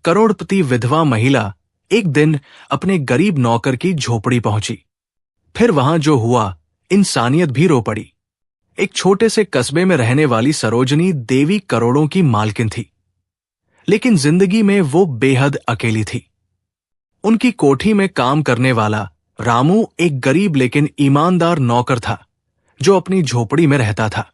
करोड़पति विधवा महिला एक दिन अपने गरीब नौकर की झोपड़ी पहुंची। फिर वहां जो हुआ, इंसानियत भी रो पड़ी। एक छोटे से कस्बे में रहने वाली सरोजनी देवी करोड़ों की मालकिन थी, लेकिन जिंदगी में वो बेहद अकेली थी। उनकी कोठी में काम करने वाला रामू एक गरीब लेकिन ईमानदार नौकर था जो अपनी झोपड़ी में रहता था।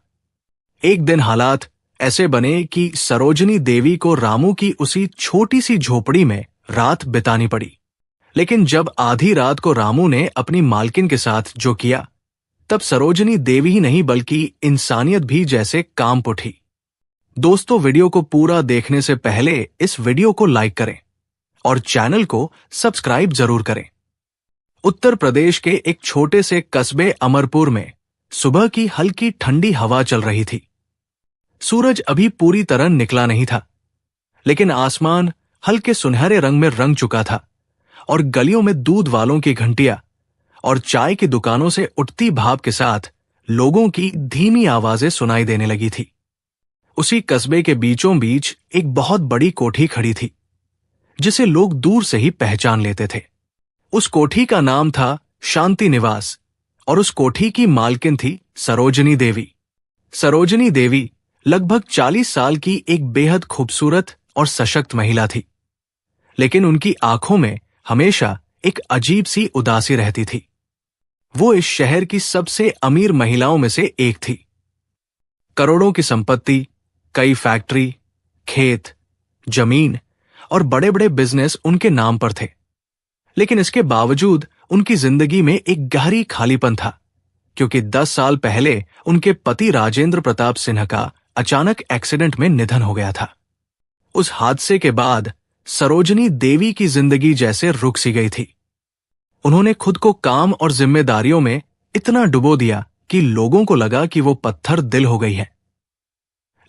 एक दिन हालात ऐसे बने कि सरोजनी देवी को रामू की उसी छोटी सी झोपड़ी में रात बितानी पड़ी। लेकिन जब आधी रात को रामू ने अपनी मालकिन के साथ जो किया, तब सरोजनी देवी ही नहीं बल्कि इंसानियत भी जैसे कांप उठी। दोस्तों, वीडियो को पूरा देखने से पहले इस वीडियो को लाइक करें और चैनल को सब्सक्राइब जरूर करें। उत्तर प्रदेश के एक छोटे से कस्बे अमरपुर में सुबह की हल्की ठंडी हवा चल रही थी। सूरज अभी पूरी तरह निकला नहीं था, लेकिन आसमान हल्के सुनहरे रंग में रंग चुका था और गलियों में दूध वालों की घंटियां और चाय की दुकानों से उठती भाप के साथ लोगों की धीमी आवाजें सुनाई देने लगी थी। उसी कस्बे के बीचों बीच एक बहुत बड़ी कोठी खड़ी थी, जिसे लोग दूर से ही पहचान लेते थे। उस कोठी का नाम था शांति निवास और उस कोठी की मालकिन थी सरोजनी देवी। सरोजनी देवी लगभग 40 साल की एक बेहद खूबसूरत और सशक्त महिला थी, लेकिन उनकी आंखों में हमेशा एक अजीब सी उदासी रहती थी। वो इस शहर की सबसे अमीर महिलाओं में से एक थी। करोड़ों की संपत्ति, कई फैक्ट्री, खेत, जमीन और बड़े बड़े बिजनेस उनके नाम पर थे। लेकिन इसके बावजूद उनकी जिंदगी में एक गहरी खालीपन था, क्योंकि 10 साल पहले उनके पति राजेंद्र प्रताप सिन्हा का अचानक एक्सीडेंट में निधन हो गया था। उस हादसे के बाद सरोजनी देवी की जिंदगी जैसे रुक सी गई थी। उन्होंने खुद को काम और जिम्मेदारियों में इतना डुबो दिया कि लोगों को लगा कि वो पत्थर दिल हो गई है।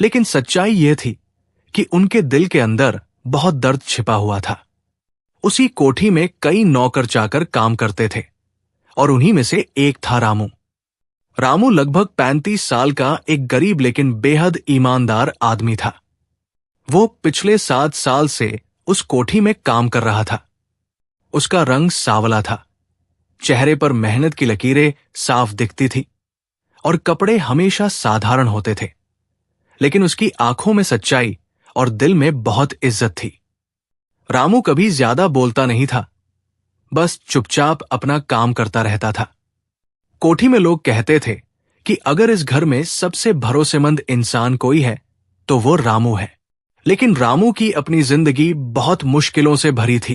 लेकिन सच्चाई यह थी कि उनके दिल के अंदर बहुत दर्द छिपा हुआ था। उसी कोठी में कई नौकर चाकर काम करते थे और उन्हीं में से एक था रामू। रामू लगभग 35 साल का एक गरीब लेकिन बेहद ईमानदार आदमी था। वो पिछले 7 साल से उस कोठी में काम कर रहा था। उसका रंग सांवला था, चेहरे पर मेहनत की लकीरें साफ दिखती थी और कपड़े हमेशा साधारण होते थे, लेकिन उसकी आंखों में सच्चाई और दिल में बहुत इज्जत थी। रामू कभी ज्यादा बोलता नहीं था, बस चुपचाप अपना काम करता रहता था। कोठी में लोग कहते थे कि अगर इस घर में सबसे भरोसेमंद इंसान कोई है तो वो रामू है। लेकिन रामू की अपनी जिंदगी बहुत मुश्किलों से भरी थी।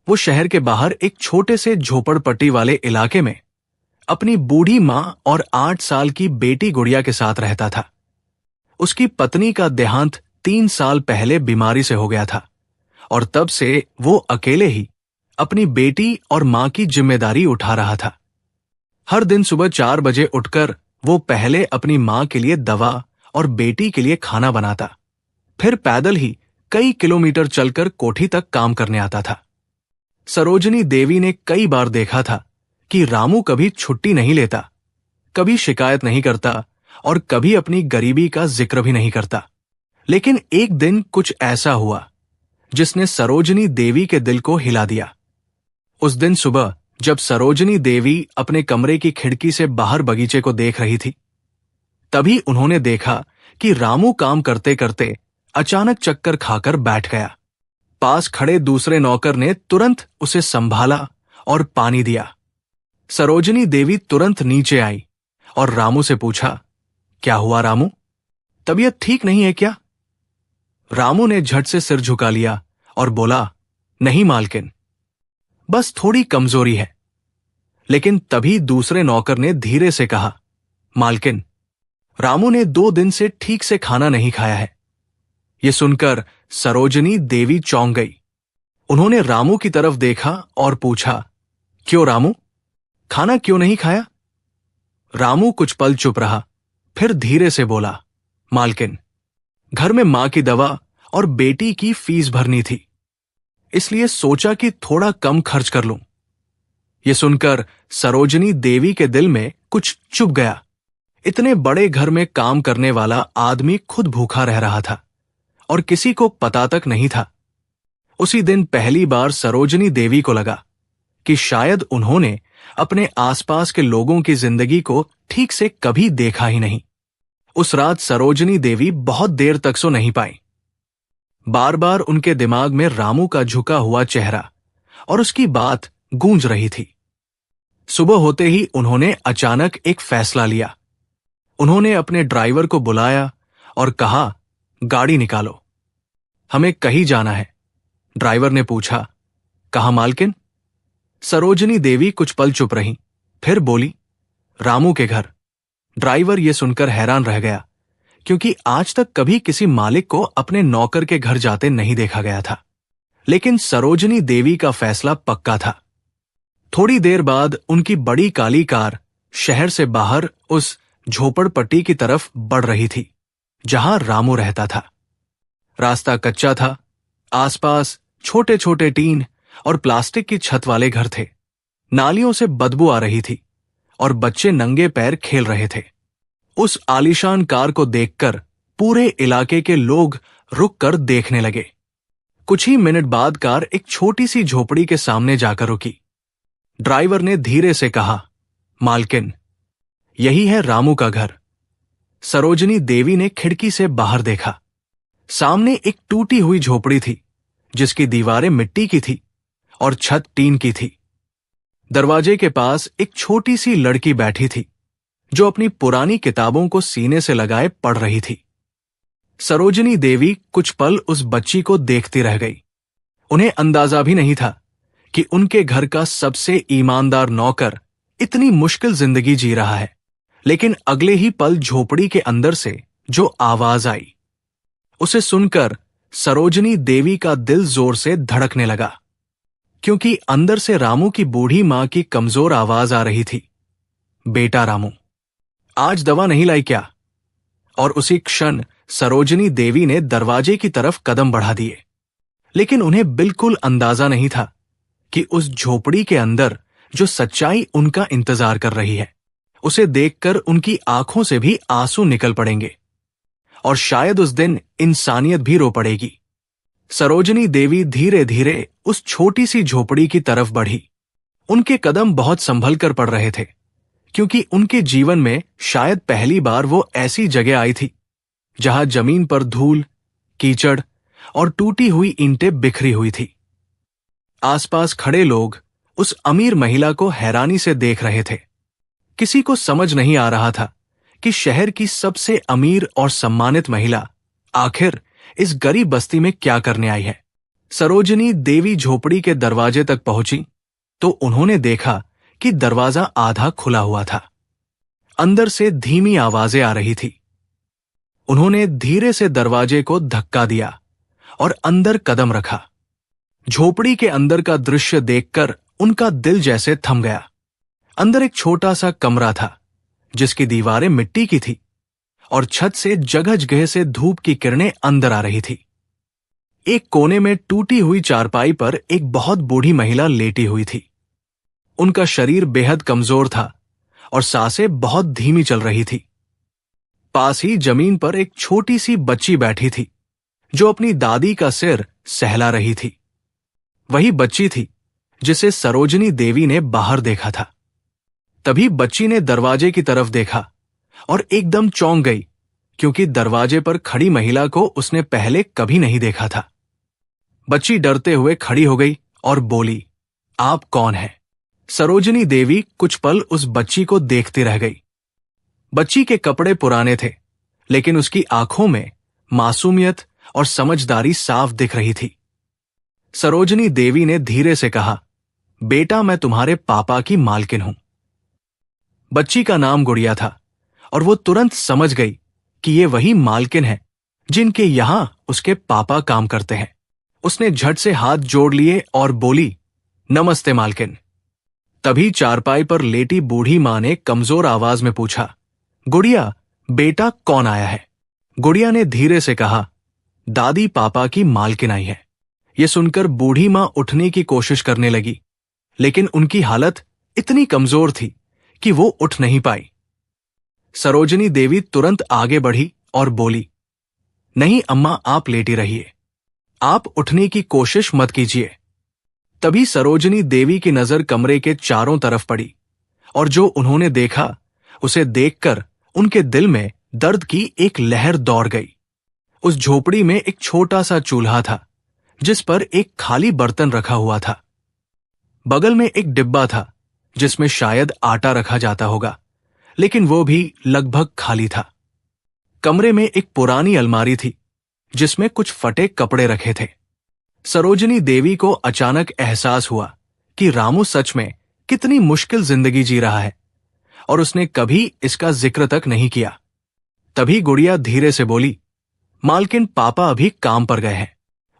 वो शहर के बाहर एक छोटे से झोपड़पट्टी वाले इलाके में अपनी बूढ़ी मां और 8 साल की बेटी गुड़िया के साथ रहता था। उसकी पत्नी का देहांत 3 साल पहले बीमारी से हो गया था और तब से वो अकेले ही अपनी बेटी और मां की जिम्मेदारी उठा रहा था। हर दिन सुबह 4 बजे उठकर वो पहले अपनी मां के लिए दवा और बेटी के लिए खाना बनाता, फिर पैदल ही कई किलोमीटर चलकर कोठी तक काम करने आता था। सरोजनी देवी ने कई बार देखा था कि रामू कभी छुट्टी नहीं लेता, कभी शिकायत नहीं करता और कभी अपनी गरीबी का जिक्र भी नहीं करता। लेकिन एक दिन कुछ ऐसा हुआ जिसने सरोजनी देवी के दिल को हिला दिया। उस दिन सुबह जब सरोजनी देवी अपने कमरे की खिड़की से बाहर बगीचे को देख रही थी, तभी उन्होंने देखा कि रामू काम करते करते अचानक चक्कर खाकर बैठ गया। पास खड़े दूसरे नौकर ने तुरंत उसे संभाला और पानी दिया। सरोजनी देवी तुरंत नीचे आई और रामू से पूछा, क्या हुआ रामू, तबीयत ठीक नहीं है क्या? रामू ने झट से सिर झुका लिया और बोला, नहीं मालकिन, बस थोड़ी कमजोरी है। लेकिन तभी दूसरे नौकर ने धीरे से कहा, मालकिन, रामू ने 2 दिन से ठीक से खाना नहीं खाया है। ये सुनकर सरोजनी देवी चौंक गई। उन्होंने रामू की तरफ देखा और पूछा, क्यों रामू, खाना क्यों नहीं खाया? रामू कुछ पल चुप रहा, फिर धीरे से बोला, मालकिन, घर में मां की दवा और बेटी की फीस भरनी थी, इसलिए सोचा कि थोड़ा कम खर्च कर लूं। यह सुनकर सरोजनी देवी के दिल में कुछ चुभ गया। इतने बड़े घर में काम करने वाला आदमी खुद भूखा रह रहा था और किसी को पता तक नहीं था। उसी दिन पहली बार सरोजनी देवी को लगा कि शायद उन्होंने अपने आसपास के लोगों की जिंदगी को ठीक से कभी देखा ही नहीं। उस रात सरोजनी देवी बहुत देर तक सो नहीं पाई। बार बार उनके दिमाग में रामू का झुका हुआ चेहरा और उसकी बात गूंज रही थी। सुबह होते ही उन्होंने अचानक एक फैसला लिया। उन्होंने अपने ड्राइवर को बुलाया और कहा, गाड़ी निकालो, हमें कहीं जाना है। ड्राइवर ने पूछा, कहाँ मालकिन? सरोजनी देवी कुछ पल चुप रहीं, फिर बोली, रामू के घर। ड्राइवर यह सुनकर हैरान रह गया, क्योंकि आज तक कभी किसी मालिक को अपने नौकर के घर जाते नहीं देखा गया था। लेकिन सरोजनी देवी का फैसला पक्का था। थोड़ी देर बाद उनकी बड़ी काली कार शहर से बाहर उस झोपड़पट्टी की तरफ बढ़ रही थी जहां रामू रहता था। रास्ता कच्चा था, आसपास छोटे छोटे टीन और प्लास्टिक की छत वाले घर थे। नालियों से बदबू आ रही थी और बच्चे नंगे पैर खेल रहे थे। उस आलीशान कार को देखकर पूरे इलाके के लोग रुक कर देखने लगे। कुछ ही मिनट बाद कार एक छोटी सी झोपड़ी के सामने जाकर रुकी। ड्राइवर ने धीरे से कहा, मालकिन, यही है रामू का घर। सरोजनी देवी ने खिड़की से बाहर देखा। सामने एक टूटी हुई झोपड़ी थी जिसकी दीवारें मिट्टी की थी और छत टीन की थी। दरवाजे के पास एक छोटी सी लड़की बैठी थी जो अपनी पुरानी किताबों को सीने से लगाए पढ़ रही थी। सरोजनी देवी कुछ पल उस बच्ची को देखती रह गई। उन्हें अंदाजा भी नहीं था कि उनके घर का सबसे ईमानदार नौकर इतनी मुश्किल जिंदगी जी रहा है। लेकिन अगले ही पल झोपड़ी के अंदर से जो आवाज आई, उसे सुनकर सरोजनी देवी का दिल जोर से धड़कने लगा, क्योंकि अंदर से रामू की बूढ़ी मां की कमजोर आवाज आ रही थी, बेटा रामू, आज दवा नहीं लाई क्या? और उसी क्षण सरोजनी देवी ने दरवाजे की तरफ कदम बढ़ा दिए। लेकिन उन्हें बिल्कुल अंदाजा नहीं था कि उस झोपड़ी के अंदर जो सच्चाई उनका इंतजार कर रही है, उसे देखकर उनकी आंखों से भी आंसू निकल पड़ेंगे और शायद उस दिन इंसानियत भी रो पड़ेगी। सरोजनी देवी धीरे धीरे उस छोटी सी झोपड़ी की तरफ बढ़ी। उनके कदम बहुत संभल कर पड़ रहे थे, क्योंकि उनके जीवन में शायद पहली बार वो ऐसी जगह आई थी जहां जमीन पर धूल, कीचड़ और टूटी हुई ईंटें बिखरी हुई थी। आसपास खड़े लोग उस अमीर महिला को हैरानी से देख रहे थे। किसी को समझ नहीं आ रहा था कि शहर की सबसे अमीर और सम्मानित महिला आखिर इस गरीब बस्ती में क्या करने आई है। सरोजनी देवी झोपड़ी के दरवाजे तक पहुंची तो उन्होंने देखा कि दरवाजा आधा खुला हुआ था। अंदर से धीमी आवाजें आ रही थी। उन्होंने धीरे से दरवाजे को धक्का दिया और अंदर कदम रखा। झोपड़ी के अंदर का दृश्य देखकर उनका दिल जैसे थम गया। अंदर एक छोटा सा कमरा था जिसकी दीवारें मिट्टी की थी और छत से जगह जगह से धूप की किरणें अंदर आ रही थी। एक कोने में टूटी हुई चारपाई पर एक बहुत बूढ़ी महिला लेटी हुई थी। उनका शरीर बेहद कमजोर था और सांसें बहुत धीमी चल रही थी। पास ही जमीन पर एक छोटी सी बच्ची बैठी थी जो अपनी दादी का सिर सहला रही थी। वही बच्ची थी जिसे सरोजनी देवी ने बाहर देखा था। तभी बच्ची ने दरवाजे की तरफ देखा और एकदम चौंक गई, क्योंकि दरवाजे पर खड़ी महिला को उसने पहले कभी नहीं देखा था। बच्ची डरते हुए खड़ी हो गई और बोली, आप कौन हैं? सरोजनी देवी कुछ पल उस बच्ची को देखती रह गई। बच्ची के कपड़े पुराने थे, लेकिन उसकी आंखों में मासूमियत और समझदारी साफ दिख रही थी। सरोजनी देवी ने धीरे से कहा, बेटा, मैं तुम्हारे पापा की मालकिन हूं। बच्ची का नाम गुड़िया था और वो तुरंत समझ गई कि ये वही मालकिन है जिनके यहां उसके पापा काम करते हैं। उसने झट से हाथ जोड़ लिए और बोली, नमस्ते मालकिन। तभी चारपाई पर लेटी बूढ़ी मां ने कमजोर आवाज में पूछा, गुड़िया, बेटा कौन आया है? गुड़िया ने धीरे से कहा, दादी पापा की मालकिन आई है। यह सुनकर बूढ़ी मां उठने की कोशिश करने लगी, लेकिन उनकी हालत इतनी कमजोर थी कि वो उठ नहीं पाई। सरोजनी देवी तुरंत आगे बढ़ी और बोली, नहीं अम्मा, आप लेटी रहिए, आप उठने की कोशिश मत कीजिए। तभी सरोजनी देवी की नजर कमरे के चारों तरफ पड़ी और जो उन्होंने देखा उसे देखकर उनके दिल में दर्द की एक लहर दौड़ गई। उस झोपड़ी में एक छोटा सा चूल्हा था जिस पर एक खाली बर्तन रखा हुआ था। बगल में एक डिब्बा था जिसमें शायद आटा रखा जाता होगा, लेकिन वो भी लगभग खाली था। कमरे में एक पुरानी अलमारी थी जिसमें कुछ फटे कपड़े रखे थे। सरोजनी देवी को अचानक एहसास हुआ कि रामू सच में कितनी मुश्किल जिंदगी जी रहा है और उसने कभी इसका जिक्र तक नहीं किया। तभी गुड़िया धीरे से बोली, मालकिन पापा अभी काम पर गए हैं।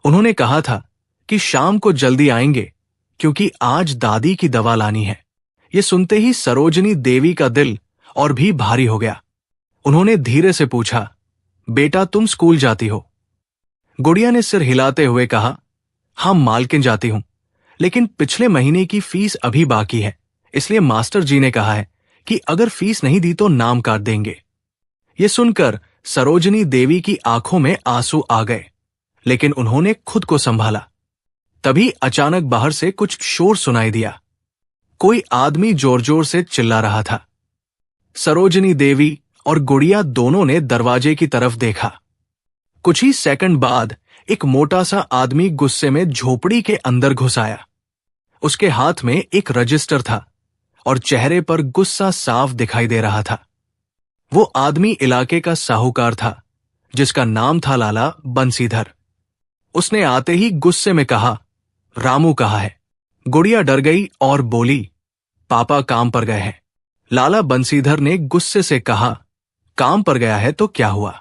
उन्होंने कहा था कि शाम को जल्दी आएंगे क्योंकि आज दादी की दवा लानी है। ये सुनते ही सरोजनी देवी का दिल और भी भारी हो गया। उन्होंने धीरे से पूछा, बेटा तुम स्कूल जाती हो? गुड़िया ने सिर हिलाते हुए कहा, हाँ मालकिन जाती हूं, लेकिन पिछले महीने की फीस अभी बाकी है, इसलिए मास्टर जी ने कहा है कि अगर फीस नहीं दी तो नाम काट देंगे। ये सुनकर सरोजनी देवी की आंखों में आंसू आ गए, लेकिन उन्होंने खुद को संभाला। तभी अचानक बाहर से कुछ शोर सुनाई दिया। कोई आदमी जोर जोर से चिल्ला रहा था। सरोजनी देवी और गुड़िया दोनों ने दरवाजे की तरफ देखा। कुछ ही सेकंड बाद एक मोटा सा आदमी गुस्से में झोपड़ी के अंदर घुस आया। उसके हाथ में एक रजिस्टर था और चेहरे पर गुस्सा साफ दिखाई दे रहा था। वो आदमी इलाके का साहूकार था जिसका नाम था लाला बंसीधर। उसने आते ही गुस्से में कहा, रामू कहाँ है? गुड़िया डर गई और बोली, पापा काम पर गए हैं। लाला बंसीधर ने गुस्से से कहा, काम पर गया है तो क्या हुआ?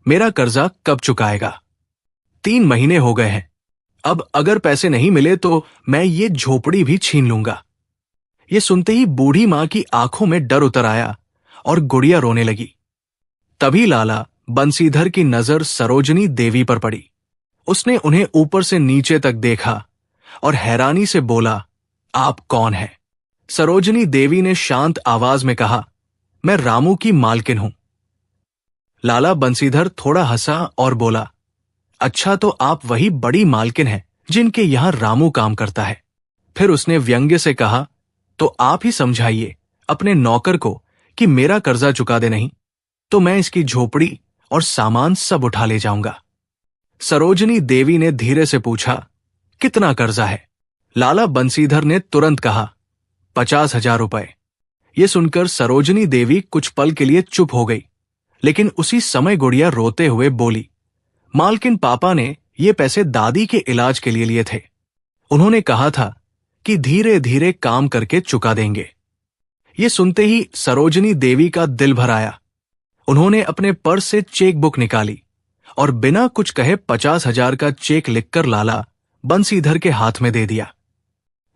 मेरा कर्जा कब चुकाएगा? 3 महीने हो गए हैं। अब अगर पैसे नहीं मिले तो मैं ये झोपड़ी भी छीन लूंगा। ये सुनते ही बूढ़ी मां की आंखों में डर उतर आया और गुड़िया रोने लगी। तभी लाला बंसीधर की नजर सरोजनी देवी पर पड़ी। उसने उन्हें ऊपर से नीचे तक देखा और हैरानी से बोला, आप कौन हैं? सरोजनी देवी ने शांत आवाज में कहा, मैं रामू की मालकिन हूं। लाला बंसीधर थोड़ा हंसा और बोला, अच्छा तो आप वही बड़ी मालकिन हैं जिनके यहां रामू काम करता है। फिर उसने व्यंग्य से कहा, तो आप ही समझाइए अपने नौकर को कि मेरा कर्जा चुका दे, नहीं तो मैं इसकी झोपड़ी और सामान सब उठा ले जाऊंगा। सरोजनी देवी ने धीरे से पूछा, कितना कर्जा है? लाला बंसीधर ने तुरंत कहा, 50,000 रुपए। ये सुनकर सरोजनी देवी कुछ पल के लिए चुप हो गई, लेकिन उसी समय गुड़िया रोते हुए बोली, मालकिन पापा ने ये पैसे दादी के इलाज के लिए लिए थे। उन्होंने कहा था कि धीरे धीरे काम करके चुका देंगे। ये सुनते ही सरोजनी देवी का दिल भर आया। उन्होंने अपने पर्स से चेक बुक निकाली और बिना कुछ कहे 50,000 का चेक लिखकर लाला बंसीधर के हाथ में दे दिया।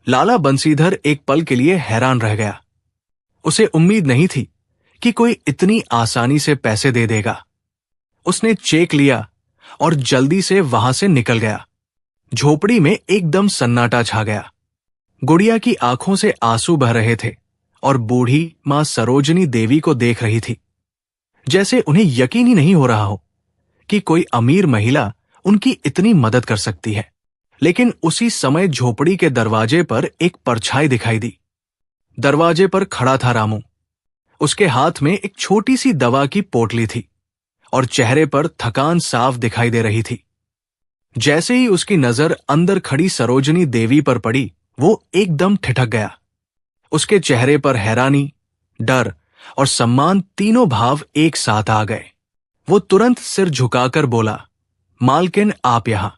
लाला बंसीधर एक पल के लिए हैरान रह गया। उसे उम्मीद नहीं थी कि कोई इतनी आसानी से पैसे दे देगा। उसने चेक लिया और जल्दी से वहां से निकल गया। झोपड़ी में एकदम सन्नाटा छा गया। गुड़िया की आंखों से आंसू बह रहे थे और बूढ़ी मां सरोजनी देवी को देख रही थी, जैसे उन्हें यकीन ही नहीं हो रहा हो कि कोई अमीर महिला उनकी इतनी मदद कर सकती है। लेकिन उसी समय झोपड़ी के दरवाजे पर एक परछाई दिखाई दी। दरवाजे पर खड़ा था रामू। उसके हाथ में एक छोटी सी दवा की पोटली थी और चेहरे पर थकान साफ दिखाई दे रही थी। जैसे ही उसकी नजर अंदर खड़ी सरोजनी देवी पर पड़ी, वो एकदम ठिठक गया। उसके चेहरे पर हैरानी, डर और सम्मान तीनों भाव एक साथ आ गए। वो तुरंत सिर झुकाकर बोला, मालकिन आप यहां।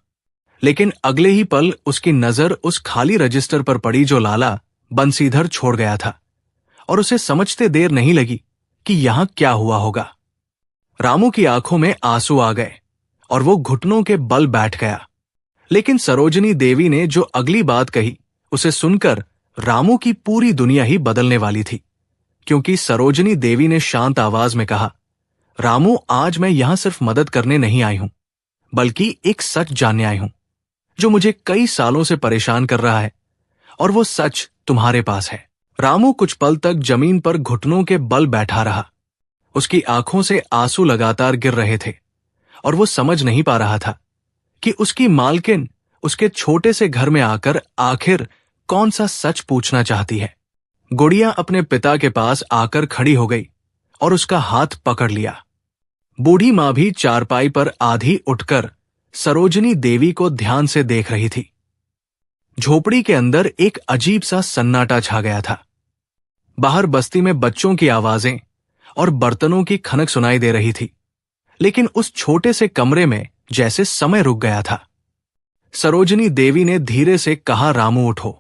लेकिन अगले ही पल उसकी नजर उस खाली रजिस्टर पर पड़ी जो लाला बंसीधर छोड़ गया था और उसे समझते देर नहीं लगी कि यहां क्या हुआ होगा। रामू की आंखों में आंसू आ गए और वो घुटनों के बल बैठ गया। लेकिन सरोजनी देवी ने जो अगली बात कही उसे सुनकर रामू की पूरी दुनिया ही बदलने वाली थी, क्योंकि सरोजनी देवी ने शांत आवाज में कहा, रामू आज मैं यहां सिर्फ मदद करने नहीं आई हूं, बल्कि एक सच जानने आई हूं जो मुझे कई सालों से परेशान कर रहा है, और वो सच तुम्हारे पास है। रामू कुछ पल तक जमीन पर घुटनों के बल बैठा रहा। उसकी आंखों से आंसू लगातार गिर रहे थे और वो समझ नहीं पा रहा था कि उसकी मालकिन उसके छोटे से घर में आकर आखिर कौन सा सच पूछना चाहती है। गुड़िया अपने पिता के पास आकर खड़ी हो गई और उसका हाथ पकड़ लिया। बूढ़ी मां भी चारपाई पर आधी उठकर सरोजनी देवी को ध्यान से देख रही थी। झोपड़ी के अंदर एक अजीब सा सन्नाटा छा गया था। बाहर बस्ती में बच्चों की आवाजें और बर्तनों की खनक सुनाई दे रही थी, लेकिन उस छोटे से कमरे में जैसे समय रुक गया था। सरोजनी देवी ने धीरे से कहा, रामू उठो।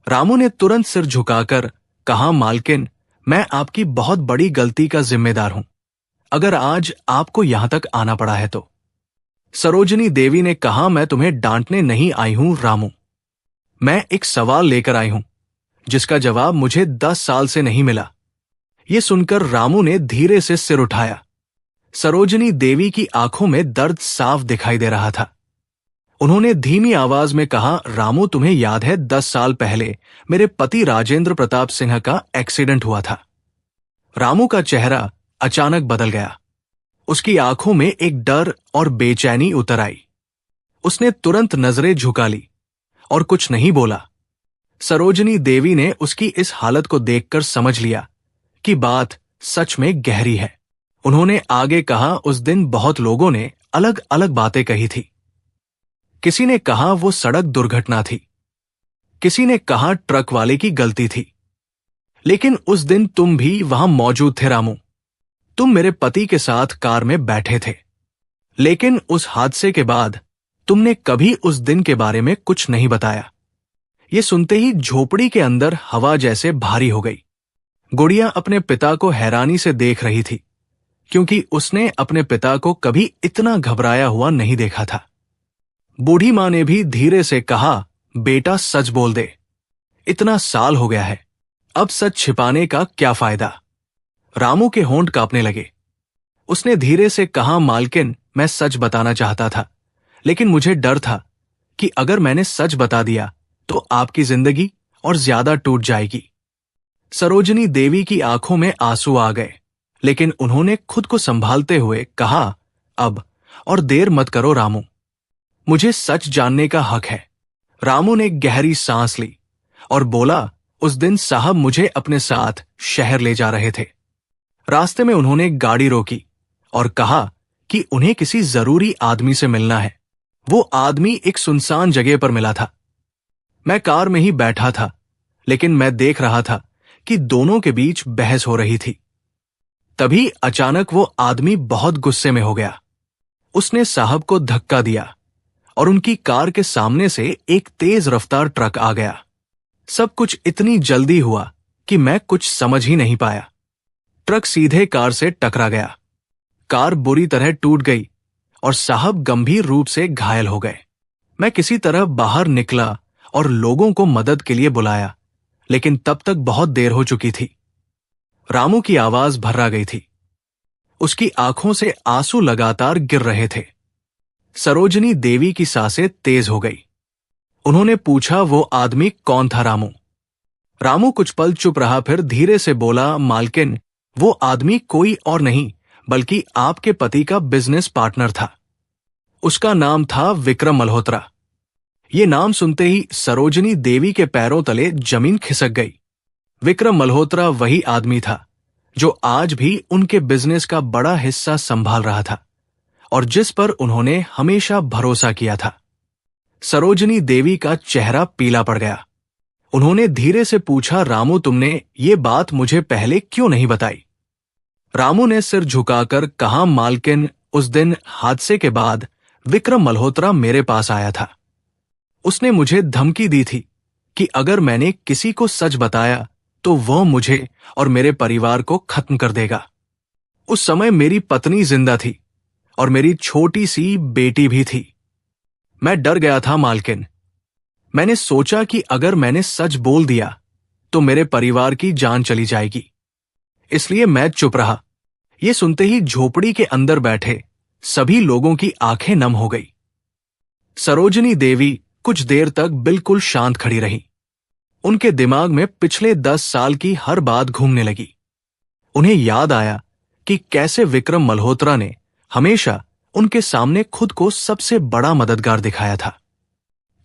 रामू ने तुरंत सिर झुकाकर कहा, मालकिन, मैं आपकी बहुत बड़ी गलती का जिम्मेदार हूं, अगर आज आपको यहां तक आना पड़ा है तो। सरोजनी देवी ने कहा, मैं तुम्हें डांटने नहीं आई हूं रामू, मैं एक सवाल लेकर आई हूं जिसका जवाब मुझे 10 साल से नहीं मिला। यह सुनकर रामू ने धीरे से सिर उठाया। सरोजनी देवी की आंखों में दर्द साफ दिखाई दे रहा था। उन्होंने धीमी आवाज में कहा, रामू, तुम्हें याद है 10 साल पहले मेरे पति राजेंद्र प्रताप सिंह का एक्सीडेंट हुआ था। रामू का चेहरा अचानक बदल गया। उसकी आंखों में एक डर और बेचैनी उतर आई। उसने तुरंत नजरें झुका ली और कुछ नहीं बोला। सरोजनी देवी ने उसकी इस हालत को देखकर समझ लिया कि बात सच में गहरी है। उन्होंने आगे कहा, उस दिन बहुत लोगों ने अलग अलग बातें कही थी। किसी ने कहा वो सड़क दुर्घटना थी, किसी ने कहा ट्रक वाले की गलती थी, लेकिन उस दिन तुम भी वहां मौजूद थे रामू। तुम मेरे पति के साथ कार में बैठे थे, लेकिन उस हादसे के बाद तुमने कभी उस दिन के बारे में कुछ नहीं बताया। ये सुनते ही झोपड़ी के अंदर हवा जैसे भारी हो गई। गुड़िया अपने पिता को हैरानी से देख रही थी, क्योंकि उसने अपने पिता को कभी इतना घबराया हुआ नहीं देखा था। बूढ़ी मां ने भी धीरे से कहा, बेटा सच बोल दे, इतना साल हो गया है, अब सच छिपाने का क्या फायदा। रामू के होंठ कांपने लगे। उसने धीरे से कहा, मालकिन, मैं सच बताना चाहता था, लेकिन मुझे डर था कि अगर मैंने सच बता दिया तो आपकी जिंदगी और ज्यादा टूट जाएगी। सरोजनी देवी की आंखों में आंसू आ गए, लेकिन उन्होंने खुद को संभालते हुए कहा, अब और देर मत करो रामू, मुझे सच जानने का हक है। रामू ने गहरी सांस ली और बोला, उस दिन साहब मुझे अपने साथ शहर ले जा रहे थे। रास्ते में उन्होंने गाड़ी रोकी और कहा कि उन्हें किसी जरूरी आदमी से मिलना है। वो आदमी एक सुनसान जगह पर मिला था। मैं कार में ही बैठा था, लेकिन मैं देख रहा था कि दोनों के बीच बहस हो रही थी। तभी अचानक वो आदमी बहुत गुस्से में हो गया। उसने साहब को धक्का दिया और उनकी कार के सामने से एक तेज रफ्तार ट्रक आ गया। सब कुछ इतनी जल्दी हुआ कि मैं कुछ समझ ही नहीं पाया। ट्रक सीधे कार से टकरा गया। कार बुरी तरह टूट गई और साहब गंभीर रूप से घायल हो गए। मैं किसी तरह बाहर निकला और लोगों को मदद के लिए बुलाया, लेकिन तब तक बहुत देर हो चुकी थी। रामू की आवाज भर्रा गई थी। उसकी आंखों से आंसू लगातार गिर रहे थे। सरोजनी देवी की सांसें तेज हो गई। उन्होंने पूछा, वो आदमी कौन था रामू? रामू कुछ पल चुप रहा, फिर धीरे से बोला, मालकिन, वो आदमी कोई और नहीं बल्कि आपके पति का बिजनेस पार्टनर था। उसका नाम था विक्रम मल्होत्रा। ये नाम सुनते ही सरोजनी देवी के पैरों तले जमीन खिसक गई। विक्रम मल्होत्रा वही आदमी था जो आज भी उनके बिजनेस का बड़ा हिस्सा संभाल रहा था और जिस पर उन्होंने हमेशा भरोसा किया था। सरोजनी देवी का चेहरा पीला पड़ गया। उन्होंने धीरे से पूछा, रामू, तुमने ये बात मुझे पहले क्यों नहीं बताई? रामू ने सिर झुकाकर कहा, मालकिन, उस दिन हादसे के बाद विक्रम मल्होत्रा मेरे पास आया था। उसने मुझे धमकी दी थी कि अगर मैंने किसी को सच बताया तो वह मुझे और मेरे परिवार को खत्म कर देगा। उस समय मेरी पत्नी जिंदा थी और मेरी छोटी सी बेटी भी थी। मैं डर गया था मालकिन। मैंने सोचा कि अगर मैंने सच बोल दिया तो मेरे परिवार की जान चली जाएगी, इसलिए मैं चुप रहा। ये सुनते ही झोपड़ी के अंदर बैठे सभी लोगों की आंखें नम हो गई। सरोजनी देवी कुछ देर तक बिल्कुल शांत खड़ी रही। उनके दिमाग में पिछले 10 साल की हर बात घूमने लगी। उन्हें याद आया कि कैसे विक्रम मल्होत्रा ने हमेशा उनके सामने खुद को सबसे बड़ा मददगार दिखाया था।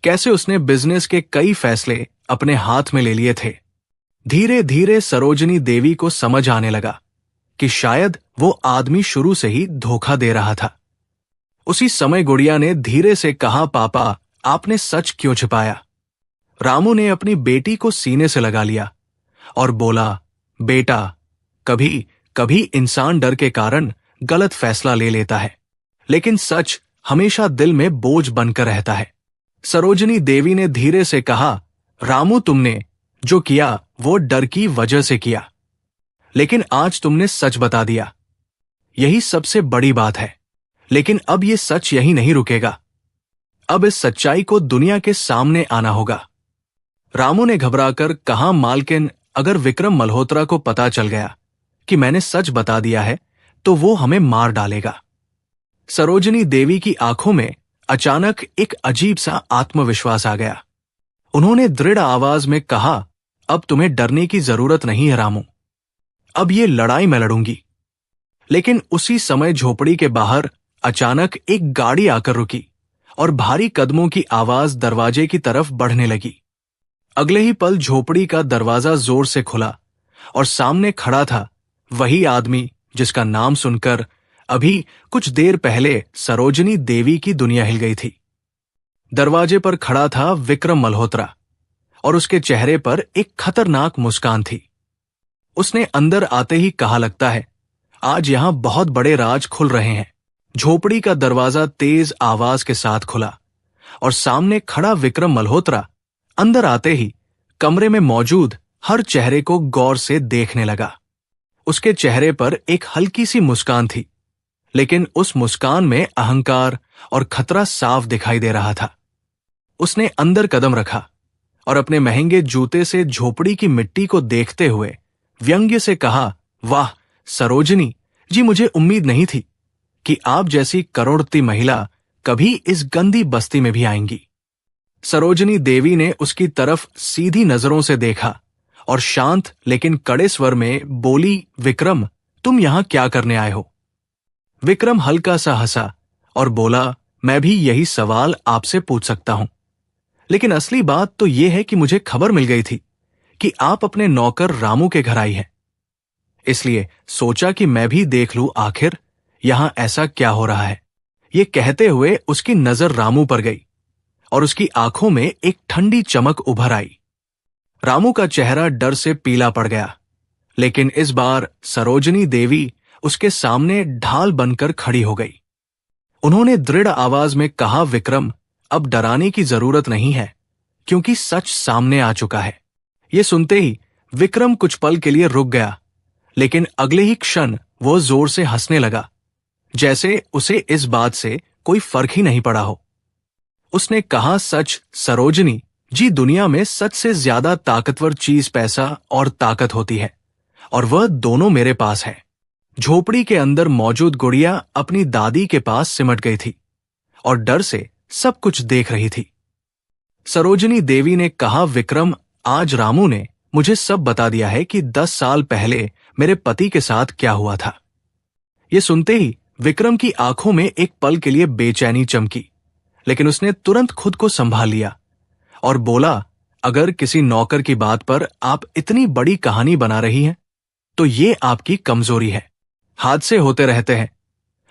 कैसे उसने बिजनेस के कई फैसले अपने हाथ में ले लिए थे। धीरे धीरे सरोजनी देवी को समझ आने लगा कि शायद वो आदमी शुरू से ही धोखा दे रहा था। उसी समय गुड़िया ने धीरे से कहा, पापा, आपने सच क्यों छिपाया? रामू ने अपनी बेटी को सीने से लगा लिया और बोला, बेटा, कभी कभी इंसान डर के कारण गलत फैसला ले लेता है, लेकिन सच हमेशा दिल में बोझ बनकर रहता है। सरोजनी देवी ने धीरे से कहा, रामू, तुमने जो किया वो डर की वजह से किया, लेकिन आज तुमने सच बता दिया। यही सबसे बड़ी बात है। लेकिन अब ये सच यही नहीं रुकेगा। अब इस सच्चाई को दुनिया के सामने आना होगा। रामू ने घबराकर कहा, मालकिन, अगर विक्रम मल्होत्रा को पता चल गया कि मैंने सच बता दिया है तो वो हमें मार डालेगा। सरोजनी देवी की आंखों में अचानक एक अजीब सा आत्मविश्वास आ गया। उन्होंने दृढ़ आवाज में कहा, अब तुम्हें डरने की जरूरत नहीं है रामू, अब ये लड़ाई मैं लड़ूंगी। लेकिन उसी समय झोपड़ी के बाहर अचानक एक गाड़ी आकर रुकी और भारी कदमों की आवाज दरवाजे की तरफ बढ़ने लगी। अगले ही पल झोपड़ी का दरवाजा जोर से खुला और सामने खड़ा था वही आदमी जिसका नाम सुनकर अभी कुछ देर पहले सरोजनी देवी की दुनिया हिल गई थी। दरवाजे पर खड़ा था विक्रम मल्होत्रा और उसके चेहरे पर एक खतरनाक मुस्कान थी। उसने अंदर आते ही कहा, लगता है आज यहां बहुत बड़े राज खुल रहे हैं। झोपड़ी का दरवाजा तेज आवाज के साथ खुला और सामने खड़ा विक्रम मल्होत्रा अंदर आते ही कमरे में मौजूद हर चेहरे को गौर से देखने लगा। उसके चेहरे पर एक हल्की सी मुस्कान थी, लेकिन उस मुस्कान में अहंकार और खतरा साफ दिखाई दे रहा था। उसने अंदर कदम रखा और अपने महंगे जूते से झोपड़ी की मिट्टी को देखते हुए व्यंग्य से कहा, वाह सरोजनी जी, मुझे उम्मीद नहीं थी कि आप जैसी करोड़पति महिला कभी इस गंदी बस्ती में भी आएंगी। सरोजनी देवी ने उसकी तरफ सीधी नजरों से देखा और शांत लेकिन कड़े स्वर में बोली, विक्रम, तुम यहां क्या करने आए हो? विक्रम हल्का सा हंसा और बोला, मैं भी यही सवाल आपसे पूछ सकता हूं, लेकिन असली बात तो यह है कि मुझे खबर मिल गई थी कि आप अपने नौकर रामू के घर आई हैं, इसलिए सोचा कि मैं भी देख लूं आखिर यहां ऐसा क्या हो रहा है। ये कहते हुए उसकी नजर रामू पर गई और उसकी आंखों में एक ठंडी चमक उभर आई। रामू का चेहरा डर से पीला पड़ गया, लेकिन इस बार सरोजनी देवी उसके सामने ढाल बनकर खड़ी हो गई। उन्होंने दृढ़ आवाज में कहा, विक्रम, अब डराने की जरूरत नहीं है, क्योंकि सच सामने आ चुका है। ये सुनते ही विक्रम कुछ पल के लिए रुक गया, लेकिन अगले ही क्षण वो जोर से हंसने लगा, जैसे उसे इस बात से कोई फर्क ही नहीं पड़ा हो। उसने कहा, सच सरोजनी जी, दुनिया में सच से ज्यादा ताकतवर चीज पैसा और ताकत होती है, और वह दोनों मेरे पास है। झोपड़ी के अंदर मौजूद गुड़िया अपनी दादी के पास सिमट गई थी और डर से सब कुछ देख रही थी। सरोजनी देवी ने कहा, विक्रम, आज रामू ने मुझे सब बता दिया है कि 10 साल पहले मेरे पति के साथ क्या हुआ था। ये सुनते ही विक्रम की आंखों में एक पल के लिए बेचैनी चमकी, लेकिन उसने तुरंत खुद को संभाल लिया और बोला, अगर किसी नौकर की बात पर आप इतनी बड़ी कहानी बना रही हैं, तो ये आपकी कमजोरी है। हादसे होते रहते हैं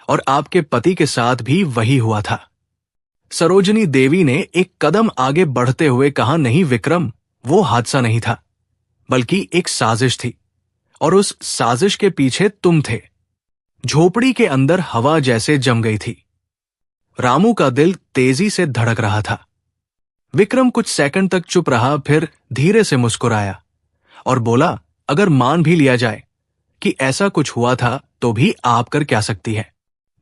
और आपके पति के साथ भी वही हुआ था। सरोजनी देवी ने एक कदम आगे बढ़ते हुए कहा, नहीं विक्रम, वो हादसा नहीं था, बल्कि एक साजिश थी, और उस साजिश के पीछे तुम थे। झोपड़ी के अंदर हवा जैसे जम गई थी। रामू का दिल तेजी से धड़क रहा था। विक्रम कुछ सेकंड तक चुप रहा, फिर धीरे से मुस्कुराया और बोला, अगर मान भी लिया जाए कि ऐसा कुछ हुआ था, तो भी आप कर क्या सकती है?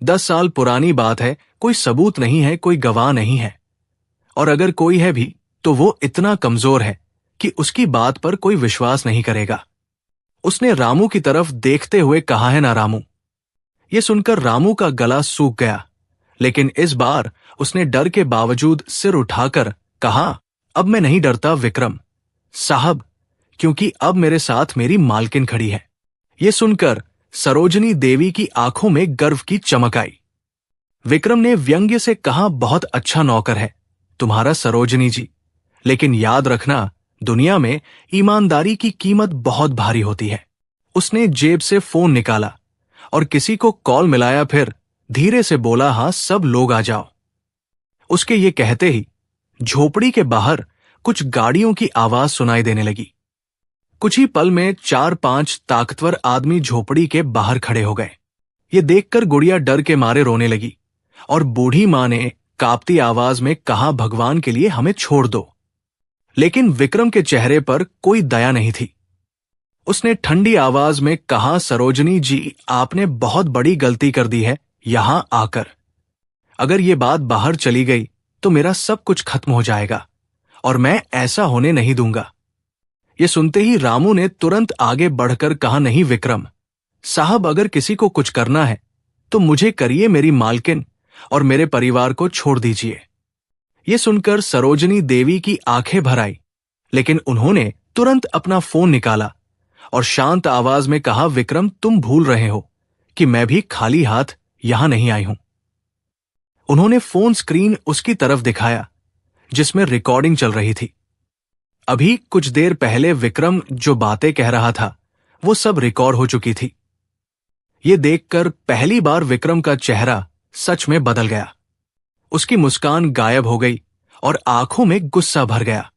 10 साल पुरानी बात है, कोई सबूत नहीं है, कोई गवाह नहीं है, और अगर कोई है भी तो वो इतना कमजोर है कि उसकी बात पर कोई विश्वास नहीं करेगा। उसने रामू की तरफ देखते हुए कहा, है ना रामू? ये सुनकर रामू का गला सूख गया, लेकिन इस बार उसने डर के बावजूद सिर उठाकर कहा, अब मैं नहीं डरता विक्रम साहब, क्योंकि अब मेरे साथ मेरी मालकिन खड़ी है। ये सुनकर सरोजनी देवी की आंखों में गर्व की चमक आई। विक्रम ने व्यंग्य से कहा, बहुत अच्छा नौकर है तुम्हारा सरोजनी जी, लेकिन याद रखना दुनिया में ईमानदारी की कीमत बहुत भारी होती है। उसने जेब से फोन निकाला और किसी को कॉल मिलाया, फिर धीरे से बोला, हाँ सब लोग आ जाओ। उसके ये कहते ही झोपड़ी के बाहर कुछ गाड़ियों की आवाज सुनाई देने लगी। कुछ ही पल में 4-5 ताकतवर आदमी झोपड़ी के बाहर खड़े हो गए। ये देखकर गुड़िया डर के मारे रोने लगी और बूढ़ी मां ने कांपती आवाज में कहा, भगवान के लिए हमें छोड़ दो। लेकिन विक्रम के चेहरे पर कोई दया नहीं थी। उसने ठंडी आवाज में कहा, सरोजनी जी आपने बहुत बड़ी गलती कर दी है यहां आकर। अगर ये बात बाहर चली गई तो मेरा सब कुछ खत्म हो जाएगा और मैं ऐसा होने नहीं दूंगा। ये सुनते ही रामू ने तुरंत आगे बढ़कर कहा, नहीं विक्रम साहब, अगर किसी को कुछ करना है तो मुझे करिए, मेरी मालकिन और मेरे परिवार को छोड़ दीजिए। ये सुनकर सरोजनी देवी की आंखें भर आई, लेकिन उन्होंने तुरंत अपना फोन निकाला और शांत आवाज में कहा, विक्रम तुम भूल रहे हो कि मैं भी खाली हाथ यहां नहीं आई हूं। उन्होंने फोन स्क्रीन उसकी तरफ दिखाया जिसमें रिकॉर्डिंग चल रही थी। अभी कुछ देर पहले विक्रम जो बातें कह रहा था वो सब रिकॉर्ड हो चुकी थी। ये देखकर पहली बार विक्रम का चेहरा सच में बदल गया। उसकी मुस्कान गायब हो गई और आंखों में गुस्सा भर गया।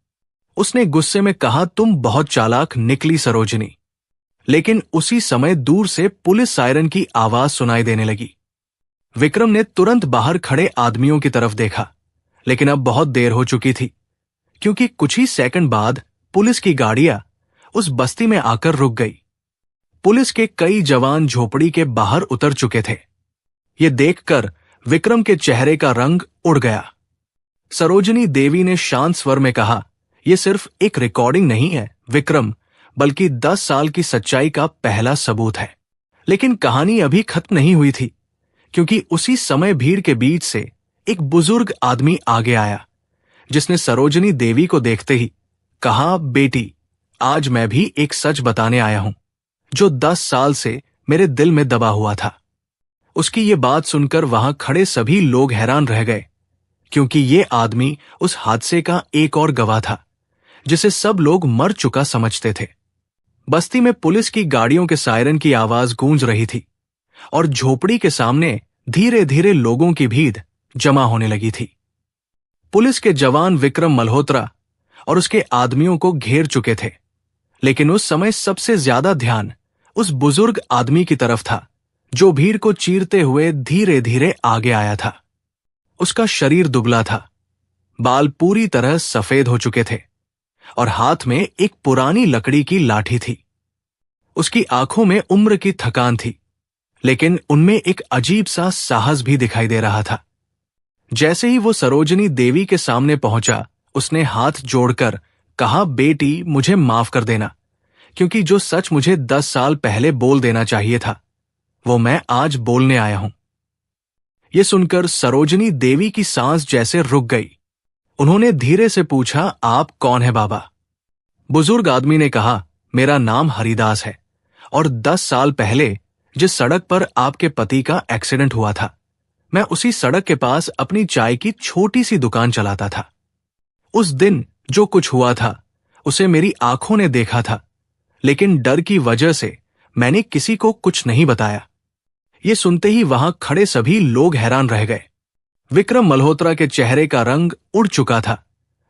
उसने गुस्से में कहा, तुम बहुत चालाक निकली सरोजनी। लेकिन उसी समय दूर से पुलिस सायरन की आवाज सुनाई देने लगी। विक्रम ने तुरंत बाहर खड़े आदमियों की तरफ देखा, लेकिन अब बहुत देर हो चुकी थी, क्योंकि कुछ ही सेकंड बाद पुलिस की गाड़ियां उस बस्ती में आकर रुक गई। पुलिस के कई जवान झोपड़ी के बाहर उतर चुके थे। ये देखकर विक्रम के चेहरे का रंग उड़ गया। सरोजनी देवी ने शांत स्वर में कहा, यह सिर्फ एक रिकॉर्डिंग नहीं है विक्रम, बल्कि 10 साल की सच्चाई का पहला सबूत है। लेकिन कहानी अभी खत्म नहीं हुई थी, क्योंकि उसी समय भीड़ के बीच से एक बुजुर्ग आदमी आगे आया, जिसने सरोजनी देवी को देखते ही कहा, बेटी आज मैं भी एक सच बताने आया हूं जो 10 साल से मेरे दिल में दबा हुआ था। उसकी ये बात सुनकर वहां खड़े सभी लोग हैरान रह गए, क्योंकि ये आदमी उस हादसे का एक और गवाह था जिसे सब लोग मर चुका समझते थे। बस्ती में पुलिस की गाड़ियों के सायरन की आवाज गूंज रही थी और झोपड़ी के सामने धीरे धीरे लोगों की भीड़ जमा होने लगी थी। पुलिस के जवान विक्रम मल्होत्रा और उसके आदमियों को घेर चुके थे, लेकिन उस समय सबसे ज्यादा ध्यान उस बुजुर्ग आदमी की तरफ था जो भीड़ को चीरते हुए धीरे धीरे आगे आया था। उसका शरीर दुबला था, बाल पूरी तरह सफेद हो चुके थे और हाथ में एक पुरानी लकड़ी की लाठी थी। उसकी आंखों में उम्र की थकान थी, लेकिन उनमें एक अजीब सा साहस भी दिखाई दे रहा था। जैसे ही वो सरोजनी देवी के सामने पहुंचा, उसने हाथ जोड़कर कहा, बेटी मुझे माफ कर देना, क्योंकि जो सच मुझे 10 साल पहले बोल देना चाहिए था वो मैं आज बोलने आया हूं। ये सुनकर सरोजनी देवी की सांस जैसे रुक गई। उन्होंने धीरे से पूछा, आप कौन है बाबा? बुजुर्ग आदमी ने कहा, मेरा नाम हरिदास है और 10 साल पहले जिस सड़क पर आपके पति का एक्सीडेंट हुआ था, मैं उसी सड़क के पास अपनी चाय की छोटी सी दुकान चलाता था। उस दिन जो कुछ हुआ था उसे मेरी आंखों ने देखा था, लेकिन डर की वजह से मैंने किसी को कुछ नहीं बताया। ये सुनते ही वहां खड़े सभी लोग हैरान रह गए। विक्रम मल्होत्रा के चेहरे का रंग उड़ चुका था,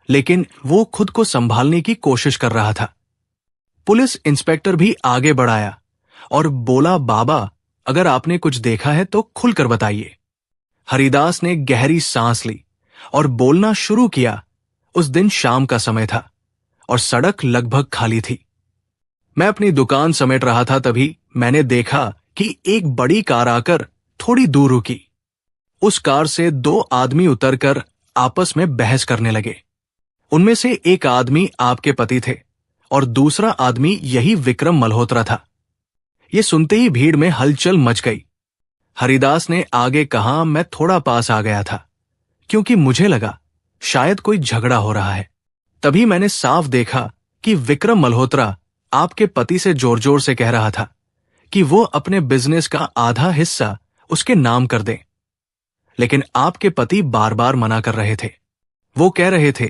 लेकिन वो खुद को संभालने की कोशिश कर रहा था। पुलिस इंस्पेक्टर भी आगे बढ़ाया और बोला, बाबा अगर आपने कुछ देखा है तो खुलकर बताइए। हरिदास ने गहरी सांस ली और बोलना शुरू किया। उस दिन शाम का समय था और सड़क लगभग खाली थी। मैं अपनी दुकान समेट रहा था, तभी मैंने देखा कि एक बड़ी कार आकर थोड़ी दूर रुकी। उस कार से 2 आदमी उतरकर आपस में बहस करने लगे। उनमें से एक आदमी आपके पति थे और दूसरा आदमी यही विक्रम मल्होत्रा था। ये सुनते ही भीड़ में हलचल मच गई। हरिदास ने आगे कहा, मैं थोड़ा पास आ गया था क्योंकि मुझे लगा शायद कोई झगड़ा हो रहा है। तभी मैंने साफ देखा कि विक्रम मल्होत्रा आपके पति से जोर जोर से कह रहा था कि वो अपने बिजनेस का आधा हिस्सा उसके नाम कर दें। लेकिन आपके पति बार बार मना कर रहे थे। वो कह रहे थे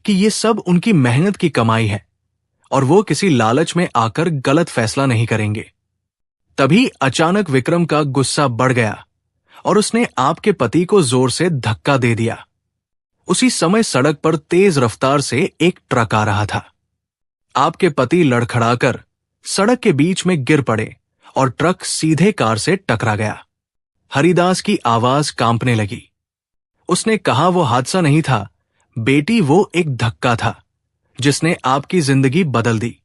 कि ये सब उनकी मेहनत की कमाई है और वो किसी लालच में आकर गलत फैसला नहीं करेंगे। तभी अचानक विक्रम का गुस्सा बढ़ गया और उसने आपके पति को जोर से धक्का दे दिया। उसी समय सड़क पर तेज रफ्तार से एक ट्रक आ रहा था। आपके पति लड़खड़ाकर सड़क के बीच में गिर पड़े और ट्रक सीधे कार से टकरा गया। हरिदास की आवाज कांपने लगी। उसने कहा वो हादसा नहीं था बेटी, वो एक धक्का था जिसने आपकी जिंदगी बदल दी।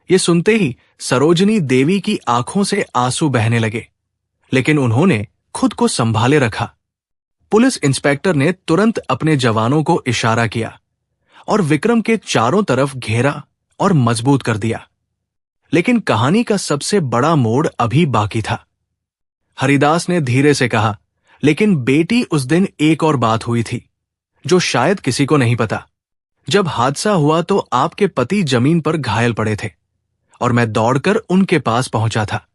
ये सुनते ही सरोजनी देवी की आंखों से आंसू बहने लगे, लेकिन उन्होंने खुद को संभाले रखा। पुलिस इंस्पेक्टर ने तुरंत अपने जवानों को इशारा किया और विक्रम के चारों तरफ घेरा और मजबूत कर दिया। लेकिन कहानी का सबसे बड़ा मोड़ अभी बाकी था। हरिदास ने धीरे से कहा, लेकिन बेटी उस दिन एक और बात हुई थी जो शायद किसी को नहीं पता। जब हादसा हुआ तो आपके पति जमीन पर घायल पड़े थे और मैं दौड़कर उनके पास पहुंचा था।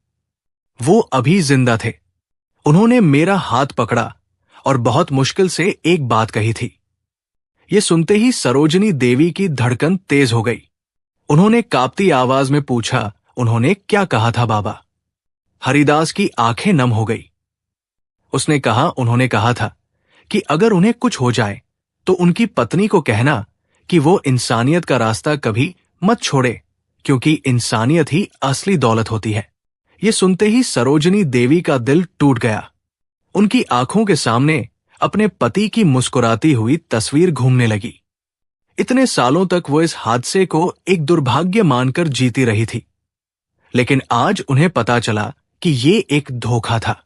वो अभी जिंदा थे। उन्होंने मेरा हाथ पकड़ा और बहुत मुश्किल से एक बात कही थी। ये सुनते ही सरोजनी देवी की धड़कन तेज हो गई। उन्होंने कांपती आवाज में पूछा, उन्होंने क्या कहा था बाबा? हरिदास की आंखें नम हो गई। उसने कहा, उन्होंने कहा था कि अगर उन्हें कुछ हो जाए तो उनकी पत्नी को कहना कि वो इंसानियत का रास्ता कभी मत छोड़े, क्योंकि इंसानियत ही असली दौलत होती है। ये सुनते ही सरोजनी देवी का दिल टूट गया। उनकी आंखों के सामने अपने पति की मुस्कुराती हुई तस्वीर घूमने लगी। इतने सालों तक वो इस हादसे को एक दुर्भाग्य मानकर जीती रही थी, लेकिन आज उन्हें पता चला कि ये एक धोखा था।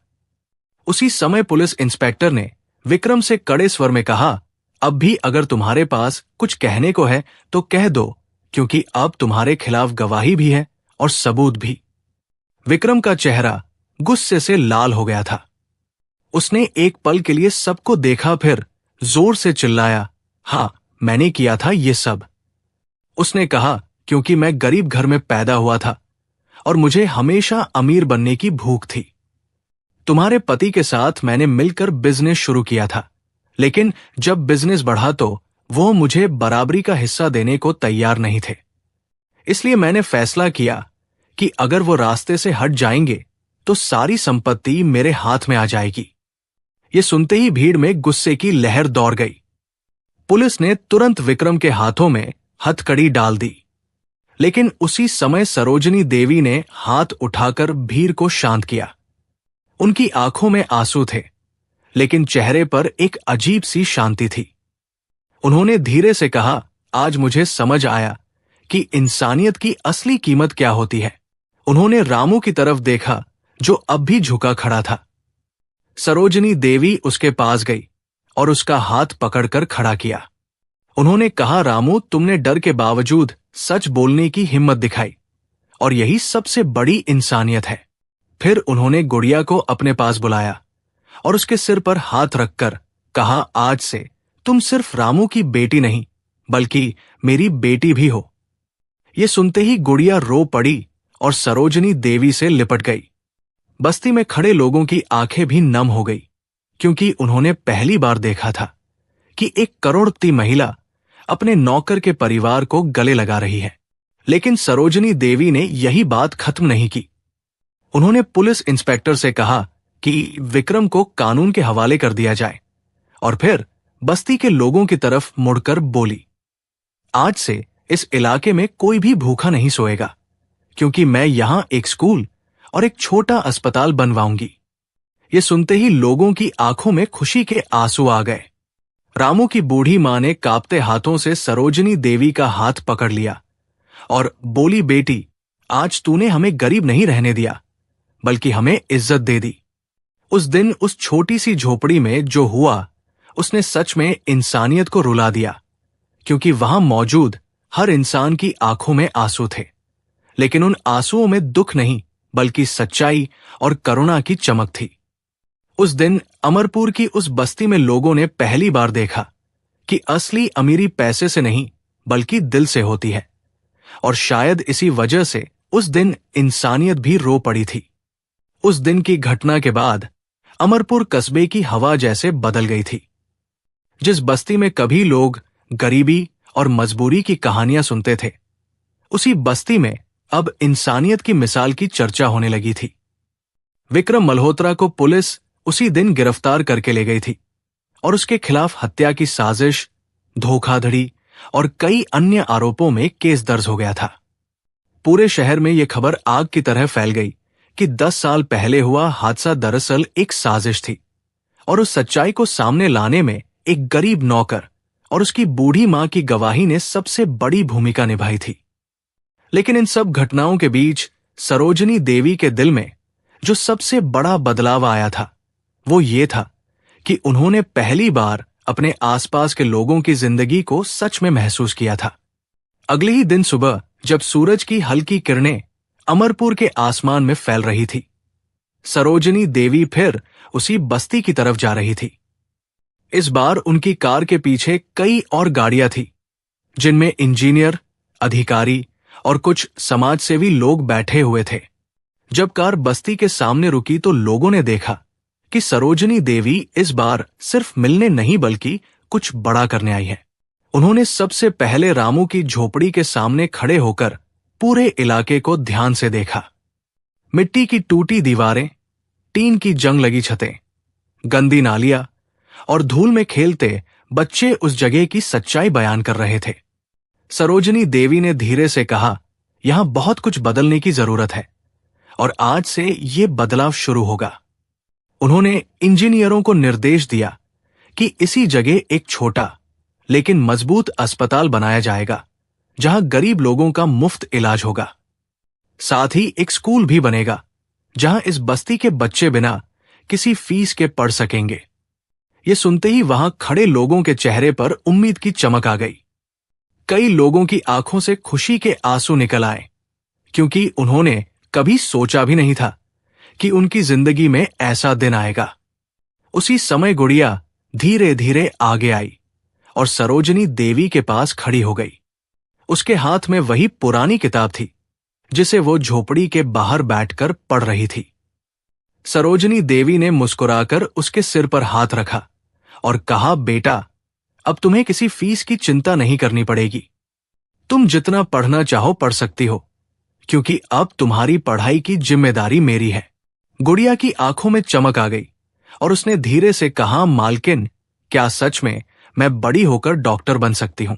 उसी समय पुलिस इंस्पेक्टर ने विक्रम से कड़े स्वर में कहा, अब भी अगर तुम्हारे पास कुछ कहने को है तो कह दो, क्योंकि अब तुम्हारे खिलाफ गवाही भी है और सबूत भी। विक्रम का चेहरा गुस्से से लाल हो गया था। उसने एक पल के लिए सबको देखा, फिर जोर से चिल्लाया, हाँ, मैंने किया था ये सब। उसने कहा, क्योंकि मैं गरीब घर में पैदा हुआ था और मुझे हमेशा अमीर बनने की भूख थी। तुम्हारे पति के साथ मैंने मिलकर बिजनेस शुरू किया था, लेकिन जब बिजनेस बढ़ा तो वो मुझे बराबरी का हिस्सा देने को तैयार नहीं थे। इसलिए मैंने फैसला किया कि अगर वो रास्ते से हट जाएंगे तो सारी संपत्ति मेरे हाथ में आ जाएगी। ये सुनते ही भीड़ में गुस्से की लहर दौड़ गई। पुलिस ने तुरंत विक्रम के हाथों में हथकड़ी डाल दी, लेकिन उसी समय सरोजनी देवी ने हाथ उठाकर भीड़ को शांत किया। उनकी आंखों में आंसू थे, लेकिन चेहरे पर एक अजीब सी शांति थी। उन्होंने धीरे से कहा, आज मुझे समझ आया कि इंसानियत की असली कीमत क्या होती है। उन्होंने रामू की तरफ देखा जो अब भी झुका खड़ा था। सरोजनी देवी उसके पास गई और उसका हाथ पकड़कर खड़ा किया। उन्होंने कहा, रामू, तुमने डर के बावजूद सच बोलने की हिम्मत दिखाई और यही सबसे बड़ी इंसानियत है। फिर उन्होंने गुड़िया को अपने पास बुलाया और उसके सिर पर हाथ रखकर कहा, आज से तुम सिर्फ रामू की बेटी नहीं बल्कि मेरी बेटी भी हो। ये सुनते ही गुड़िया रो पड़ी और सरोजनी देवी से लिपट गई। बस्ती में खड़े लोगों की आंखें भी नम हो गई, क्योंकि उन्होंने पहली बार देखा था कि एक करोड़पति महिला अपने नौकर के परिवार को गले लगा रही है। लेकिन सरोजनी देवी ने यही बात खत्म नहीं की। उन्होंने पुलिस इंस्पेक्टर से कहा कि विक्रम को कानून के हवाले कर दिया जाए और फिर बस्ती के लोगों की तरफ मुड़कर बोली, आज से इस इलाके में कोई भी भूखा नहीं सोएगा, क्योंकि मैं यहां एक स्कूल और एक छोटा अस्पताल बनवाऊंगी। ये सुनते ही लोगों की आंखों में खुशी के आंसू आ गए। रामू की बूढ़ी मां ने कांपते हाथों से सरोजनी देवी का हाथ पकड़ लिया और बोली, बेटी, आज तूने हमें गरीब नहीं रहने दिया बल्कि हमें इज्जत दे दी। उस दिन उस छोटी सी झोपड़ी में जो हुआ उसने सच में इंसानियत को रुला दिया, क्योंकि वहां मौजूद हर इंसान की आंखों में आंसू थे, लेकिन उन आंसुओं में दुख नहीं बल्कि सच्चाई और करुणा की चमक थी। उस दिन अमरपुर की उस बस्ती में लोगों ने पहली बार देखा कि असली अमीरी पैसे से नहीं बल्कि दिल से होती है, और शायद इसी वजह से उस दिन इंसानियत भी रो पड़ी थी। उस दिन की घटना के बाद अमरपुर कस्बे की हवा जैसे बदल गई थी। जिस बस्ती में कभी लोग गरीबी और मजबूरी की कहानियां सुनते थे, उसी बस्ती में अब इंसानियत की मिसाल की चर्चा होने लगी थी। विक्रम मल्होत्रा को पुलिस उसी दिन गिरफ्तार करके ले गई थी और उसके खिलाफ हत्या की साजिश, धोखाधड़ी और कई अन्य आरोपों में केस दर्ज हो गया था। पूरे शहर में यह खबर आग की तरह फैल गई कि 10 साल पहले हुआ हादसा दरअसल एक साजिश थी और उस सच्चाई को सामने लाने में एक गरीब नौकर और उसकी बूढ़ी मां की गवाही ने सबसे बड़ी भूमिका निभाई थी। लेकिन इन सब घटनाओं के बीच सरोजनी देवी के दिल में जो सबसे बड़ा बदलाव आया था, वो ये था कि उन्होंने पहली बार अपने आसपास के लोगों की जिंदगी को सच में महसूस किया था। अगले ही दिन सुबह जब सूरज की हल्की किरणें अमरपुर के आसमान में फैल रही थी, सरोजनी देवी फिर उसी बस्ती की तरफ जा रही थी। इस बार उनकी कार के पीछे कई और गाड़ियां थी, जिनमें इंजीनियर, अधिकारी और कुछ समाजसेवी लोग बैठे हुए थे। जब कार बस्ती के सामने रुकी तो लोगों ने देखा कि सरोजनी देवी इस बार सिर्फ मिलने नहीं बल्कि कुछ बड़ा करने आई है। उन्होंने सबसे पहले रामू की झोपड़ी के सामने खड़े होकर पूरे इलाके को ध्यान से देखा। मिट्टी की टूटी दीवारें, टीन की जंग लगी छतें, गंदी नालियां और धूल में खेलते बच्चे उस जगह की सच्चाई बयान कर रहे थे। सरोजनी देवी ने धीरे से कहा, यहां बहुत कुछ बदलने की जरूरत है और आज से ये बदलाव शुरू होगा। उन्होंने इंजीनियरों को निर्देश दिया कि इसी जगह एक छोटा लेकिन मजबूत अस्पताल बनाया जाएगा, जहां गरीब लोगों का मुफ्त इलाज होगा। साथ ही एक स्कूल भी बनेगा, जहां इस बस्ती के बच्चे बिना किसी फीस के पढ़ सकेंगे। ये सुनते ही वहां खड़े लोगों के चेहरे पर उम्मीद की चमक आ गई। कई लोगों की आंखों से खुशी के आंसू निकल आए, क्योंकि उन्होंने कभी सोचा भी नहीं था कि उनकी जिंदगी में ऐसा दिन आएगा। उसी समय गुड़िया धीरे धीरे आगे आई और सरोजनी देवी के पास खड़ी हो गई। उसके हाथ में वही पुरानी किताब थी जिसे वो झोपड़ी के बाहर बैठकर पढ़ रही थी। सरोजनी देवी ने मुस्कुराकर उसके सिर पर हाथ रखा और कहा, बेटा, अब तुम्हें किसी फीस की चिंता नहीं करनी पड़ेगी। तुम जितना पढ़ना चाहो पढ़ सकती हो, क्योंकि अब तुम्हारी पढ़ाई की जिम्मेदारी मेरी है। गुड़िया की आंखों में चमक आ गई और उसने धीरे से कहा, मालकिन, क्या सच में मैं बड़ी होकर डॉक्टर बन सकती हूं?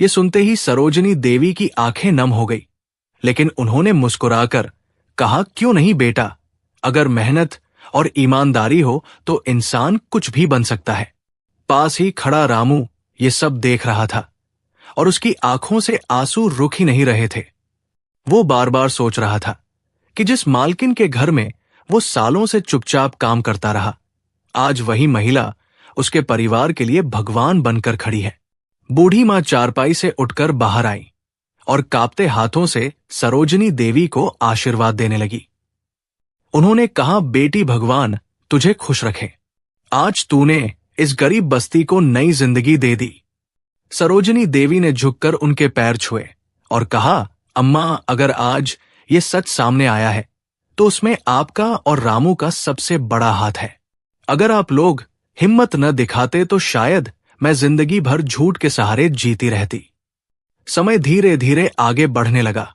ये सुनते ही सरोजनी देवी की आंखें नम हो गई, लेकिन उन्होंने मुस्कुराकर कहा, क्यों नहीं बेटा, अगर मेहनत और ईमानदारी हो तो इंसान कुछ भी बन सकता है। पास ही खड़ा रामू ये सब देख रहा था और उसकी आंखों से आंसू रुक ही नहीं रहे थे। वो बार बार सोच रहा था कि जिस मालकिन के घर में वो सालों से चुपचाप काम करता रहा, आज वही महिला उसके परिवार के लिए भगवान बनकर खड़ी है। बूढ़ी मां चारपाई से उठकर बाहर आई और कांपते हाथों से सरोजनी देवी को आशीर्वाद देने लगी। उन्होंने कहा, बेटी, भगवान तुझे खुश रखे। आज तूने इस गरीब बस्ती को नई जिंदगी दे दी। सरोजनी देवी ने झुककर उनके पैर छुए और कहा, अम्मा, अगर आज ये सच सामने आया है तो उसमें आपका और रामू का सबसे बड़ा हाथ है। अगर आप लोग हिम्मत न दिखाते तो शायद मैं जिंदगी भर झूठ के सहारे जीती रहती। समय धीरे धीरे आगे बढ़ने लगा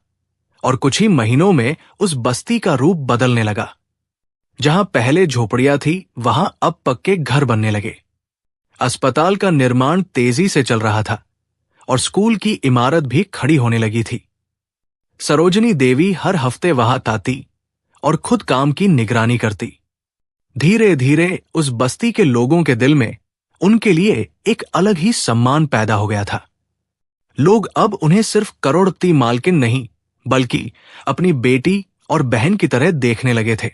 और कुछ ही महीनों में उस बस्ती का रूप बदलने लगा। जहां पहले झोपड़ियां थी, वहां अब पक्के घर बनने लगे। अस्पताल का निर्माण तेजी से चल रहा था और स्कूल की इमारत भी खड़ी होने लगी थी। सरोजनी देवी हर हफ्ते वहां आती और खुद काम की निगरानी करती। धीरे धीरे उस बस्ती के लोगों के दिल में उनके लिए एक अलग ही सम्मान पैदा हो गया था। लोग अब उन्हें सिर्फ करोड़पति मालकिन नहीं, बल्कि अपनी बेटी और बहन की तरह देखने लगे थे।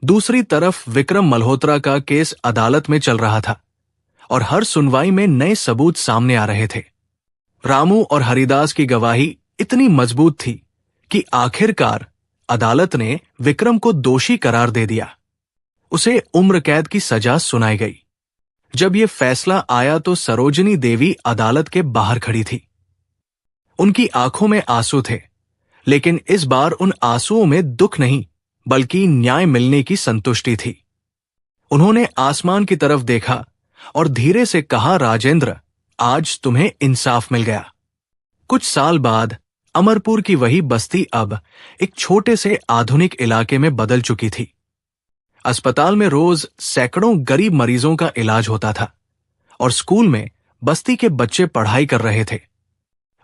दूसरी तरफ विक्रम मल्होत्रा का केस अदालत में चल रहा था और हर सुनवाई में नए सबूत सामने आ रहे थे। रामू और हरिदास की गवाही इतनी मजबूत थी कि आखिरकार अदालत ने विक्रम को दोषी करार दे दिया। उसे उम्र कैद की सजा सुनाई गई। जब यह फैसला आया तो सरोजनी देवी अदालत के बाहर खड़ी थी। उनकी आंखों में आंसू थे, लेकिन इस बार उन आंसुओं में दुख नहीं बल्कि न्याय मिलने की संतुष्टि थी। उन्होंने आसमान की तरफ देखा और धीरे से कहा, राजेंद्र, आज तुम्हें इंसाफ मिल गया। कुछ साल बाद अमरपुर की वही बस्ती अब एक छोटे से आधुनिक इलाके में बदल चुकी थी। अस्पताल में रोज सैकड़ों गरीब मरीजों का इलाज होता था और स्कूल में बस्ती के बच्चे पढ़ाई कर रहे थे।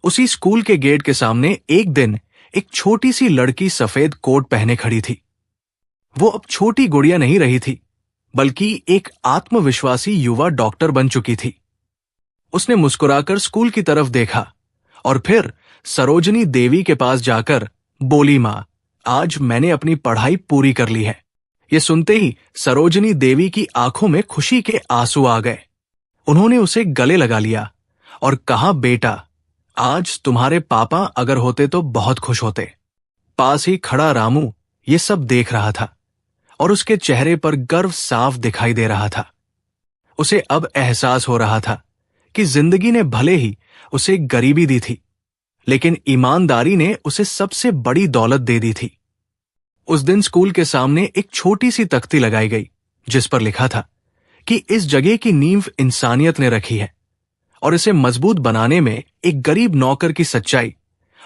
उसी स्कूल के गेट के सामने एक दिन एक छोटी सी लड़की सफेद कोट पहने खड़ी थी। वो अब छोटी गुड़िया नहीं रही थी, बल्कि एक आत्मविश्वासी युवा डॉक्टर बन चुकी थी। उसने मुस्कुराकर स्कूल की तरफ देखा और फिर सरोजनी देवी के पास जाकर बोली, मां, आज मैंने अपनी पढ़ाई पूरी कर ली है। ये सुनते ही सरोजनी देवी की आंखों में खुशी के आंसू आ गए। उन्होंने उसे गले लगा लिया और कहा, बेटा, आज तुम्हारे पापा अगर होते तो बहुत खुश होते। पास ही खड़ा रामू ये सब देख रहा था और उसके चेहरे पर गर्व साफ दिखाई दे रहा था। उसे अब एहसास हो रहा था कि जिंदगी ने भले ही उसे गरीबी दी थी, लेकिन ईमानदारी ने उसे सबसे बड़ी दौलत दे दी थी। उस दिन स्कूल के सामने एक छोटी सी तख्ती लगाई गई जिस पर लिखा था कि इस जगह की नींव इंसानियत ने रखी है और इसे मजबूत बनाने में एक गरीब नौकर की सच्चाई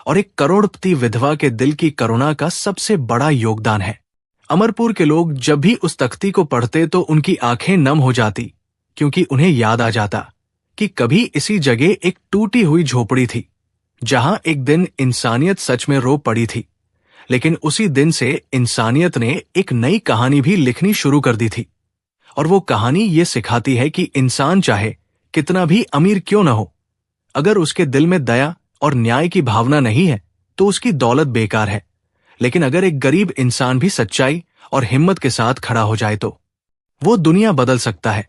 और एक करोड़पति विधवा के दिल की करुणा का सबसे बड़ा योगदान है। अमरपुर के लोग जब भी उस तख्ती को पढ़ते तो उनकी आंखें नम हो जाती, क्योंकि उन्हें याद आ जाता कि कभी इसी जगह एक टूटी हुई झोपड़ी थी जहां एक दिन इंसानियत सच में रो पड़ी थी। लेकिन उसी दिन से इंसानियत ने एक नई कहानी भी लिखनी शुरू कर दी थी और वो कहानी ये सिखाती है कि इंसान चाहे कितना भी अमीर क्यों न हो, अगर उसके दिल में दया और न्याय की भावना नहीं है तो उसकी दौलत बेकार है। लेकिन अगर एक गरीब इंसान भी सच्चाई और हिम्मत के साथ खड़ा हो जाए तो वो दुनिया बदल सकता है।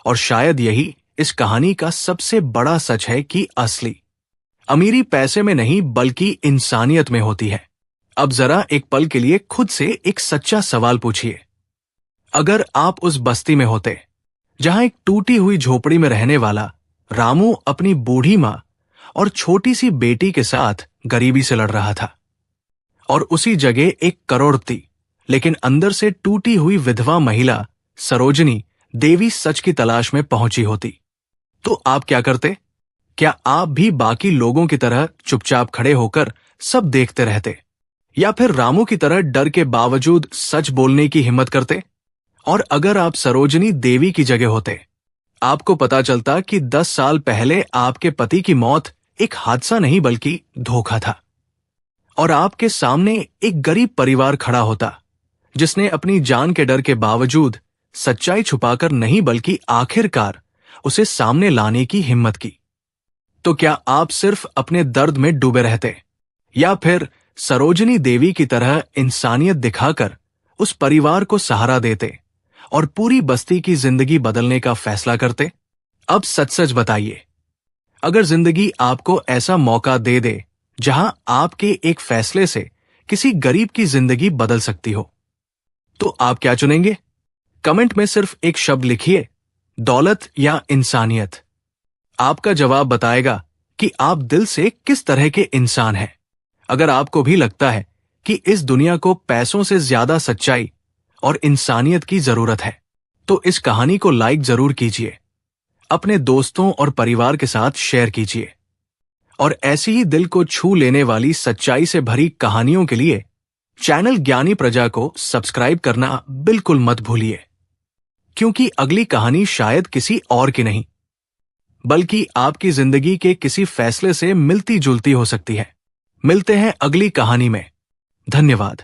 और शायद यही इस कहानी का सबसे बड़ा सच है कि असली अमीरी पैसे में नहीं बल्कि इंसानियत में होती है। अब जरा एक पल के लिए खुद से एक सच्चा सवाल पूछिए, अगर आप उस बस्ती में होते जहां एक टूटी हुई झोपड़ी में रहने वाला रामू अपनी बूढ़ी मां और छोटी सी बेटी के साथ गरीबी से लड़ रहा था, और उसी जगह एक करोड़पति लेकिन अंदर से टूटी हुई विधवा महिला सरोजनी देवी सच की तलाश में पहुंची होती, तो आप क्या करते? क्या आप भी बाकी लोगों की तरह चुपचाप खड़े होकर सब देखते रहते, या फिर रामू की तरह डर के बावजूद सच बोलने की हिम्मत करते? और अगर आप सरोजनी देवी की जगह होते, आपको पता चलता कि 10 साल पहले आपके पति की मौत एक हादसा नहीं बल्कि धोखा था, और आपके सामने एक गरीब परिवार खड़ा होता जिसने अपनी जान के डर के बावजूद सच्चाई छुपाकर नहीं बल्कि आखिरकार उसे सामने लाने की हिम्मत की, तो क्या आप सिर्फ अपने दर्द में डूबे रहते, या फिर सरोजनी देवी की तरह इंसानियत दिखाकर उस परिवार को सहारा देते और पूरी बस्ती की जिंदगी बदलने का फैसला करते? अब सच सच बताइए, अगर जिंदगी आपको ऐसा मौका दे दे जहां आपके एक फैसले से किसी गरीब की जिंदगी बदल सकती हो, तो आप क्या चुनेंगे? कमेंट में सिर्फ एक शब्द लिखिए, दौलत या इंसानियत। आपका जवाब बताएगा कि आप दिल से किस तरह के इंसान हैं। अगर आपको भी लगता है कि इस दुनिया को पैसों से ज्यादा सच्चाई और इंसानियत की जरूरत है, तो इस कहानी को लाइक जरूर कीजिए, अपने दोस्तों और परिवार के साथ शेयर कीजिए, और ऐसी ही दिल को छू लेने वाली सच्चाई से भरी कहानियों के लिए चैनल ज्ञानी प्रजा को सब्सक्राइब करना बिल्कुल मत भूलिए, क्योंकि अगली कहानी शायद किसी और की नहीं बल्कि आपकी जिंदगी के किसी फैसले से मिलती जुलती हो सकती है। मिलते हैं अगली कहानी में। धन्यवाद।